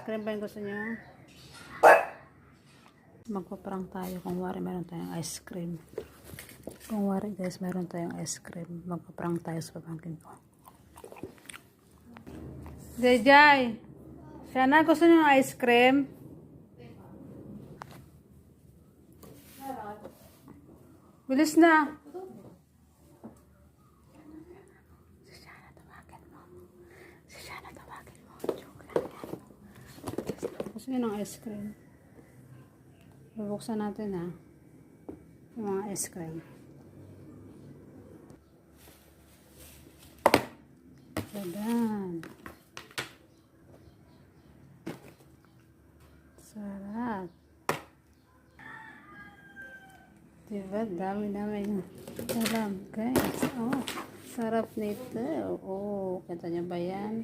Ice cream ba yung gusto niyo? Magpaparang tayo kung wari meron tayong ice cream. Kung wari guys meron tayong ice cream, magpaparang tayo sa pamangkin ko. Jai, sana gusto niyo ng ice cream? Bilis na. Si Shana tawagin mo. Si Shana tawagin mo. Joke lang yan. Gusto niyo ng ice cream? Bubuksan natin ha. Yung mga ice cream. Ayan. Sarap. Diba? Dami-dami yung sarap guys. Oh, sarap nito. Oh, kita nyo ba yan?